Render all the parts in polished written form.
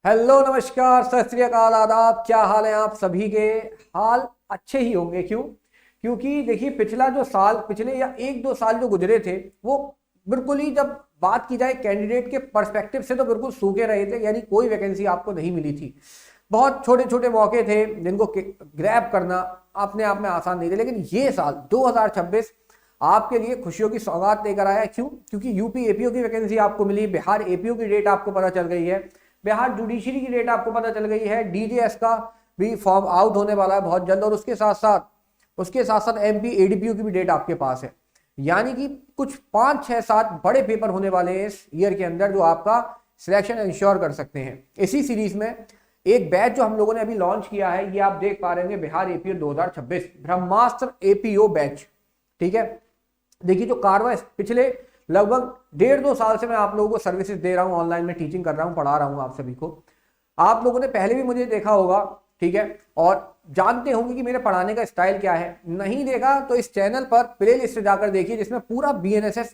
Hello नमस्कार सत श्री अकाल आदाब। क्या हाल है आप सभी के? हाल अच्छे ही होंगे। क्योंकि देखिए पिछला जो साल पिछले या एक दो साल जो गुजरे थे वो बिल्कुल ही, जब बात की जाए कैंडिडेट के पर्सपेक्टिव से, तो बिल्कुल सूखे रहे थे। यानी कोई वैकेंसी आपको नहीं मिली थी। बहुत छोटे छोटे मौके थे जिनको ग्रैब करना अपने आप में आसान नहीं थे। लेकिन ये साल 2026 आपके लिए खुशियों की सौगात लेकर आया। क्यों? क्योंकि यूपी एपीओ की वैकेंसी आपको मिली, बिहार एपीओ की डेट आपको पता चल गई है, बिहार जुडिशरी की डेट आपको पता चल गई है, डीजीएस का भी फॉर्म आउट होने वाला है बहुत जल्द, और उसके साथ साथ एमपी एडीपीओ की भी डेट आपके पास है। यानी कि कुछ 5 6 7 बड़े पेपर होने वाले हैं इस ईयर के अंदर, जो आपका सिलेक्शन इंश्योर कर सकते हैं। इसी सीरीज में एक बैच जो हम लोगों ने अभी लॉन्च किया है, ये आप देख पा रहे हैं, बिहार एपीओ 2026 ब्रह्मास्त्र एपीओ बैच। ठीक है, देखिए जो कार्रवाई पिछले लगभग 1.5 2 साल से मैं आप लोगों को सर्विसेज दे रहा हूं, ऑनलाइन में टीचिंग कर रहा हूं, पढ़ा रहा हूं आप सभी को। आप लोगों ने पहले भी मुझे देखा होगा, ठीक है, और जानते होंगे कि मेरे पढ़ाने का स्टाइल क्या है। नहीं देखा तो इस चैनल पर प्ले लिस्ट जाकर देखिए, जिसमें पूरा बीएनएस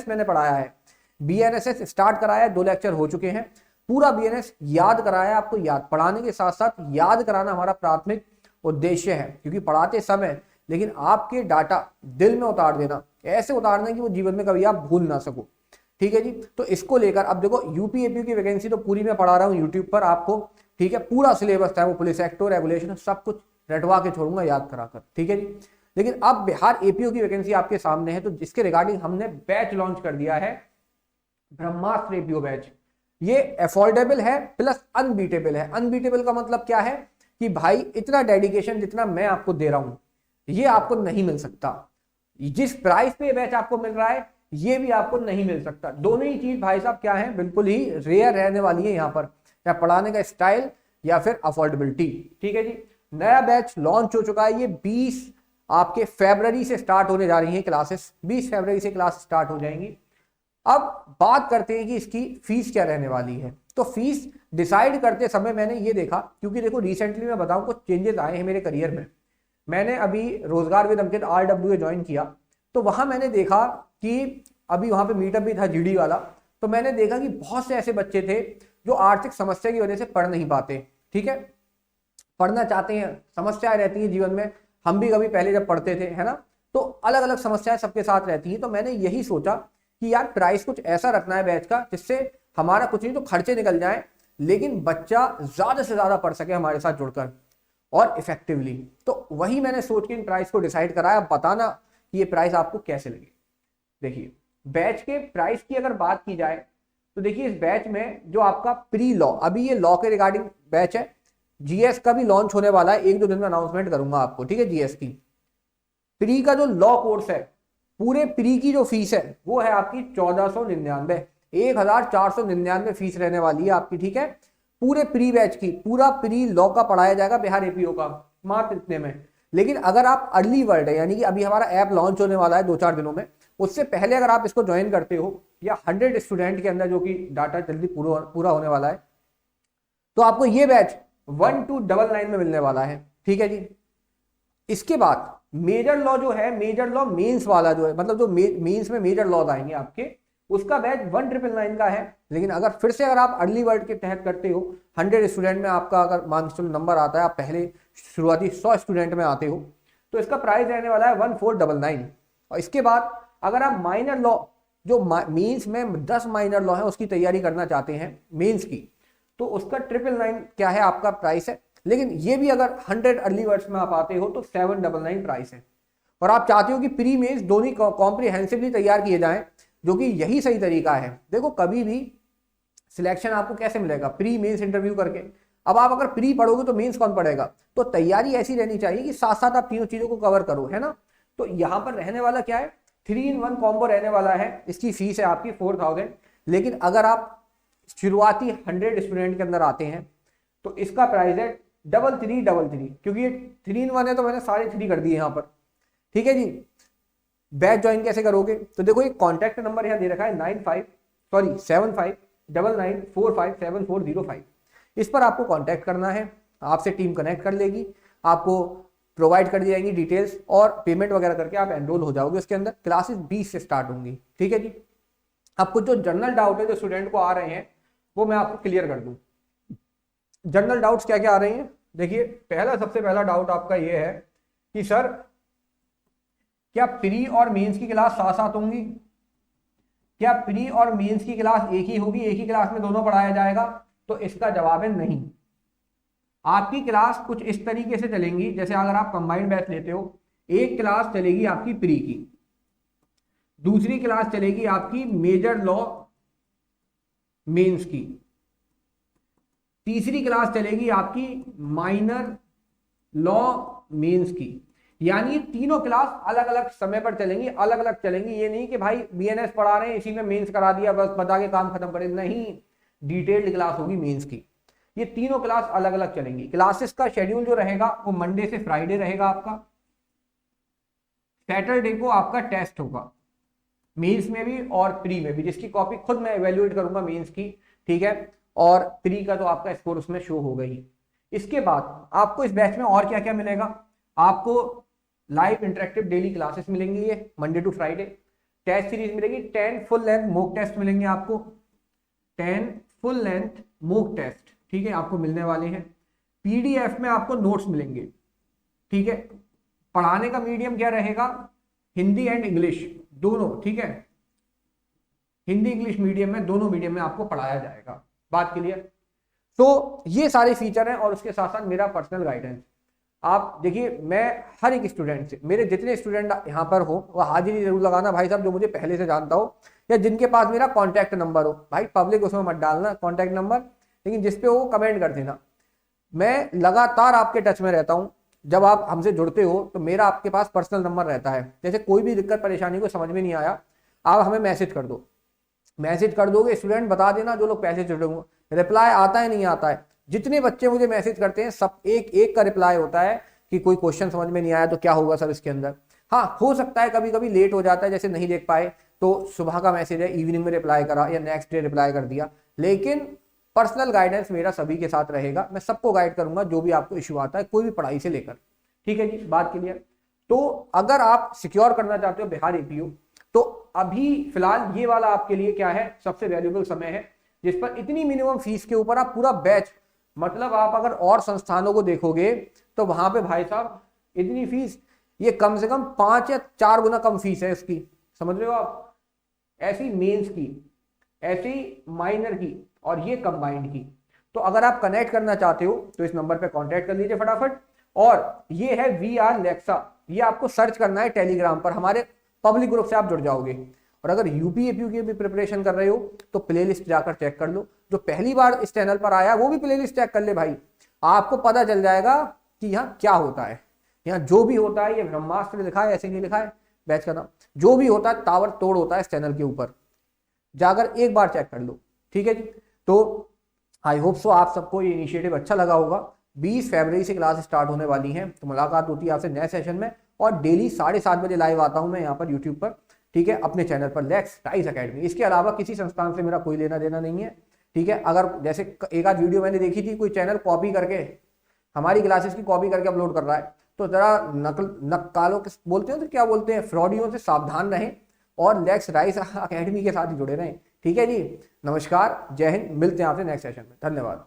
मैंने पढ़ाया है। बीएनएसएस स्टार्ट कराया, 2 लेक्चर हो चुके हैं। पूरा बीएनएस याद कराया आपको। याद पढ़ाने के साथ साथ याद कराना हमारा प्राथमिक उद्देश्य है, क्योंकि पढ़ाते समय लेकिन आपके डाटा दिल में उतार देना, ऐसे उतारना कि वो जीवन में कभी आप भूल ना सको। ठीक है जी, तो इसको लेकर अब देखो यूपी एपीओ की वैकेंसी तो पूरी मैं पढ़ा रहा हूँ यूट्यूब पर आपको। ठीक है, पूरा सिलेबस था, वो पुलिस एक्ट रेगुलेशन सब कुछ रटवा के छोड़ूंगा याद कराकर। ठीक है जी, लेकिन अब बिहार एपीओ की वैकेंसी आपके सामने है, तो जिसके रिगार्डिंग हमने बैच लॉन्च कर दिया है, ब्रह्मास्त्र एपीओ बैच। ये अफोर्डेबल है प्लस अनबीटेबल है। अनबीटेबल का मतलब क्या है कि भाई इतना डेडिकेशन जितना मैं आपको दे रहा हूं ये आपको नहीं मिल सकता। जिस प्राइस पे बैच आपको मिल रहा है ये भी आपको नहीं मिल सकता। दोनों ही चीज भाई साहब क्या है, बिल्कुल ही रेयर रहने वाली है यहाँ पर, या पढ़ाने का स्टाइल या फिर अफोर्डेबिलिटी। ठीक है जी, नया बैच लॉन्च हो चुका है। ये 20 आपके फरवरी से स्टार्ट होने जा रही है क्लासेस। 20 फरवरी से क्लास स्टार्ट हो जाएंगी। अब बात करते हैं कि इसकी फीस क्या रहने वाली है। तो फीस डिसाइड करते समय मैंने ये देखा, क्योंकि देखो रिसेंटली मैं बताऊं कुछ चेंजेस आए हैं मेरे करियर में। मैंने अभी रोजगार विद अंकित RWA ज्वाइन किया, तो वहां मैंने देखा कि अभी वहां पे मीटअप भी था जीडी वाला। तो मैंने देखा कि बहुत से ऐसे बच्चे थे जो आर्थिक समस्या की वजह से पढ़ नहीं पाते। ठीक है, पढ़ना चाहते हैं, समस्याएं रहती हैं जीवन में। हम भी कभी पहले जब पढ़ते थे, है ना, तो अलग अलग समस्याएं सबके साथ रहती हैं। तो मैंने यही सोचा कि यार प्राइस कुछ ऐसा रखना है बैच का जिससे हमारा कुछ नहीं तो खर्चे निकल जाए, लेकिन बच्चा ज्यादा से ज्यादा पढ़ सके हमारे साथ जुड़कर और इफेक्टिवली। तो वही मैंने सोच के इन प्राइस को डिसाइड कराया। अब बताना कि ये प्राइस आपको कैसे लगे। देखिए बैच के प्राइस की अगर बात की जाए तो देखिए इस बैच में जो आपका प्री लॉ, अभी ये लॉ के रिगार्डिंग बैच है। जीएस का भी लॉन्च होने वाला है, 1 2 दिन में अनाउंसमेंट करूंगा आपको। ठीक है, जीएस की प्री का जो लॉ कोर्स है, पूरे प्री की जो फीस है वो है आपकी 1499, 1499 फीस रहने वाली है आपकी। ठीक है, पूरे प्री बैच की, पूरा प्री लॉ का पढ़ाया जाएगा बिहार एपीओ का, मात्र इतने में। लेकिन अगर आप अर्ली वर्ड है, यानी कि अभी हमारा ऐप लॉन्च होने वाला है 2 4 दिनों में, उससे पहले अगर आप इसको ज्वाइन करते हो, या 100 स्टूडेंट के अंदर जो कि डाटा जल्दी पूरा होने वाला है, तो आपको ये बैच 1299 में मिलने वाला है। ठीक है जी, इसके बाद मेजर लॉ जो है, मेजर लॉ मेंस वाला जो है, मतलब जो मेंस में मेजर लॉ आएंगे आपके, उसका बैच 1999 का है। लेकिन अगर फिर से अगर आप अर्ली वर्ड के तहत करते हो, 100 स्टूडेंट में आपका अगर मान के चलो नंबर आता है, आप पहले शुरुआती 100 स्टूडेंट में आते हो, तो इसका प्राइस रहने वाला है 1499। और इसके बाद अगर आप माइनर लॉ, जो मेंस में 10 माइनर लॉ है उसकी तैयारी करना चाहते हैं मेंस की, तो उसका 999 क्या है आपका प्राइस है। लेकिन ये भी अगर 100 अर्ली वर्ड्स में आप आते हो तो 799 प्राइस है। और आप चाहते हो कि प्री मेंस दोनों कॉम्प्रिहेंसिवली तैयार किए जाएं, जो कि यही सही तरीका है। देखो कभी भी सिलेक्शन आपको कैसे मिलेगा, प्री मेंस इंटरव्यू करके। अब आप अगर प्री पढ़ोगे तो मेंस कौन पढ़ेगा? तो तैयारी ऐसी रहनी चाहिए कि साथ साथ आप तीनों चीजों को कवर करो, है ना। तो यहाँ पर रहने वाला क्या है, 3 in 1 कॉम्बो रहने वाला है। इसकी फीस है आपकी 4000। लेकिन अगर आप शुरुआती 100 स्टूडेंट के अंदर आते हैं तो इसका प्राइस है 3333, क्योंकि ये 3 in 1 है तो मैंने सारे 3 कर दिए यहाँ पर। ठीक है जी, बैच ज्वाइन कैसे करोगे? तो देखो एक कॉन्टैक्ट नंबर यहाँ दे रखा है 7599457405। इस पर आपको कॉन्टैक्ट करना है, आपसे टीम कनेक्ट कर लेगी, आपको प्रोवाइड कर दी जाएंगी डिटेल्स, और पेमेंट वगैरह करके आप एनरोल हो जाओगे उसके अंदर। क्लासेस 20 से स्टार्ट होंगी। ठीक है जी, अब कुछ जो जनरल डाउट है जो स्टूडेंट को आ रहे हैं, वो मैं आपको क्लियर कर दूं। जनरल डाउट्स क्या क्या आ रही हैं, देखिए सबसे पहला डाउट आपका ये है कि सर क्या प्री और मेंस की क्लास साथ साथ होंगी, क्या प्री और मेंस की क्लास एक ही होगी, एक ही क्लास में दोनों पढ़ाया जाएगा? तो इसका जवाब है नहीं। आपकी क्लास कुछ इस तरीके से चलेंगी, जैसे अगर आप कंबाइंड बैच लेते हो, एक क्लास चलेगी आपकी प्री की, दूसरी क्लास चलेगी आपकी मेजर लॉ मेंस की, तीसरी क्लास चलेगी आपकी माइनर लॉ मेंस की। यानी तीनों क्लास अलग अलग समय पर चलेंगी, अलग अलग चलेंगी। ये नहीं कि भाई बीएनएस पढ़ा रहे हैं इसी में मेंस करा दिया बस बता के काम खत्म करें, नहीं, डिटेल्ड क्लास होगी मेंस की। ये तीनों क्लास अलग अलग चलेंगी। क्लासेस का शेड्यूल जो रहेगा वो मंडे से फ्राइडे रहेगा आपका। सैटरडे को आपका टेस्ट होगा मेंस में भी और प्री में भी, जिसकी कॉपी खुद मैं इवेल्युएट करूंगा मेंस की, ठीक है, और प्री का तो आपका स्कोर उसमें शो होगा ही। इसके बाद आपको इस बैच में और क्या क्या मिलेगा, आपको लाइव इंटरेक्टिव डेली क्लासेस मिलेंगी, ये Monday to Friday, test series मिलेगी, 10 फुल लेंथ मॉक टेस्ट मिलेंगे आपको, 10 फुल लेंथ मॉक टेस्ट, ठीक है, आपको मिलने वाले हैं। पीडीएफ में आपको नोट्स मिलेंगे, ठीक है। पढ़ाने का मीडियम क्या रहेगा, हिंदी एंड इंग्लिश दोनों, ठीक है, हिंदी इंग्लिश मीडियम में, दोनों मीडियम में आपको पढ़ाया जाएगा। बात क्लियर? तो ये सारे फीचर हैं और उसके साथ साथ मेरा पर्सनल गाइडेंस। आप देखिए, मैं हर एक स्टूडेंट से, मेरे जितने स्टूडेंट यहाँ पर हो वह हाजिरी जरूर लगाना भाई साहब, जो मुझे पहले से जानता हो या जिनके पास मेरा कॉन्टैक्ट नंबर हो, भाई पब्लिक उसमें मत डालना कॉन्टैक्ट नंबर, लेकिन जिसपे वो कमेंट कर देना। मैं लगातार आपके टच में रहता हूँ, जब आप हमसे जुड़ते हो तो मेरा आपके पास पर्सनल नंबर रहता है। जैसे कोई भी दिक्कत परेशानी को समझ में नहीं आया, आप हमें मैसेज कर दो, मैसेज कर दोगे, स्टूडेंट बता देना जो लोग पहले जुड़े होंगे, रिप्लाई आता है नहीं आता है। जितने बच्चे मुझे मैसेज करते हैं सब एक एक का रिप्लाई होता है कि कोई क्वेश्चन समझ में नहीं आया तो क्या होगा सर इसके अंदर। हाँ, हो सकता है कभी कभी लेट हो जाता है, जैसे नहीं देख पाए तो सुबह का मैसेज है इवनिंग में रिप्लाई करा या नेक्स्ट डे रिप्लाई कर दिया, लेकिन पर्सनल गाइडेंस मेरा सभी के साथ रहेगा। मैं सबको गाइड करूंगा जो भी आपको इश्यू आता है, कोई भी पढ़ाई से लेकर, ठीक है जी, बात क्लियर। तो अगर आप सिक्योर करना चाहते हो बिहार एपीयू, तो अभी फिलहाल ये वाला आपके लिए क्या है, सबसे वैल्यूएबल समय है, जिस पर इतनी मिनिमम फीस के ऊपर आप पूरा बैच, मतलब आप अगर और संस्थानों को देखोगे तो वहां पे भाई साहब इतनी फीस, ये कम से कम 5 या 4 गुना कम फीस है इसकी, समझ रहे हो आप। ऐसी मेंस की, ऐसी माइनर की और ये कंबाइंड की। तो अगर आप कनेक्ट करना चाहते हो तो इस नंबर पे कांटेक्ट कर लीजिए फटाफट। और ये है VR लेक्सा, ये आपको सर्च करना है टेलीग्राम पर, हमारे पब्लिक ग्रुप से आप जुड़ जाओगे। और अगर यूपीएपीयू की भी प्रिपरेशन कर रहे हो तो प्लेलिस्ट जाकर चेक कर लो, जो पहली बार इस चैनल पर आया वो भी प्लेलिस्ट चेक कर ले भाई, आपको पता चल जाएगा कि यहाँ क्या होता है। यहाँ जो भी होता है, ये ब्रह्मास्त्र लिखा है, ऐसे नहीं लिखा है बैच का नाम, जो भी होता है ताबड़ तोड़ होता है इस चैनल के ऊपर, जाकर एक बार चेक कर लो, ठीक है जी। तो आई होप सो आप सबको ये इनिशिएटिव अच्छा लगा होगा। 20 फरवरी से क्लास स्टार्ट होने वाली है, तो मुलाकात होती है आपसे नए सेशन में। और डेली 7:30 बजे लाइव आता हूं मैं यहाँ पर यूट्यूब पर, ठीक है, अपने चैनल पर लेक्स टाइस अकेडमी। इसके अलावा किसी संस्थान से मेरा कोई लेना देना नहीं है, ठीक है। अगर जैसे एक आध वीडियो मैंने देखी थी, कोई चैनल कॉपी करके हमारी क्लासेस की कॉपी करके अपलोड कर रहा है, तो जरा नक्कालों के बोलते हैं तो क्या बोलते हैं, फ्रॉडियों से सावधान रहें और लेक्स टाइस अकेडमी के साथ ही जुड़े रहें, ठीक है जी। नमस्कार, जय हिंद, मिलते हैं आपसे नेक्स्ट सेशन में, धन्यवाद।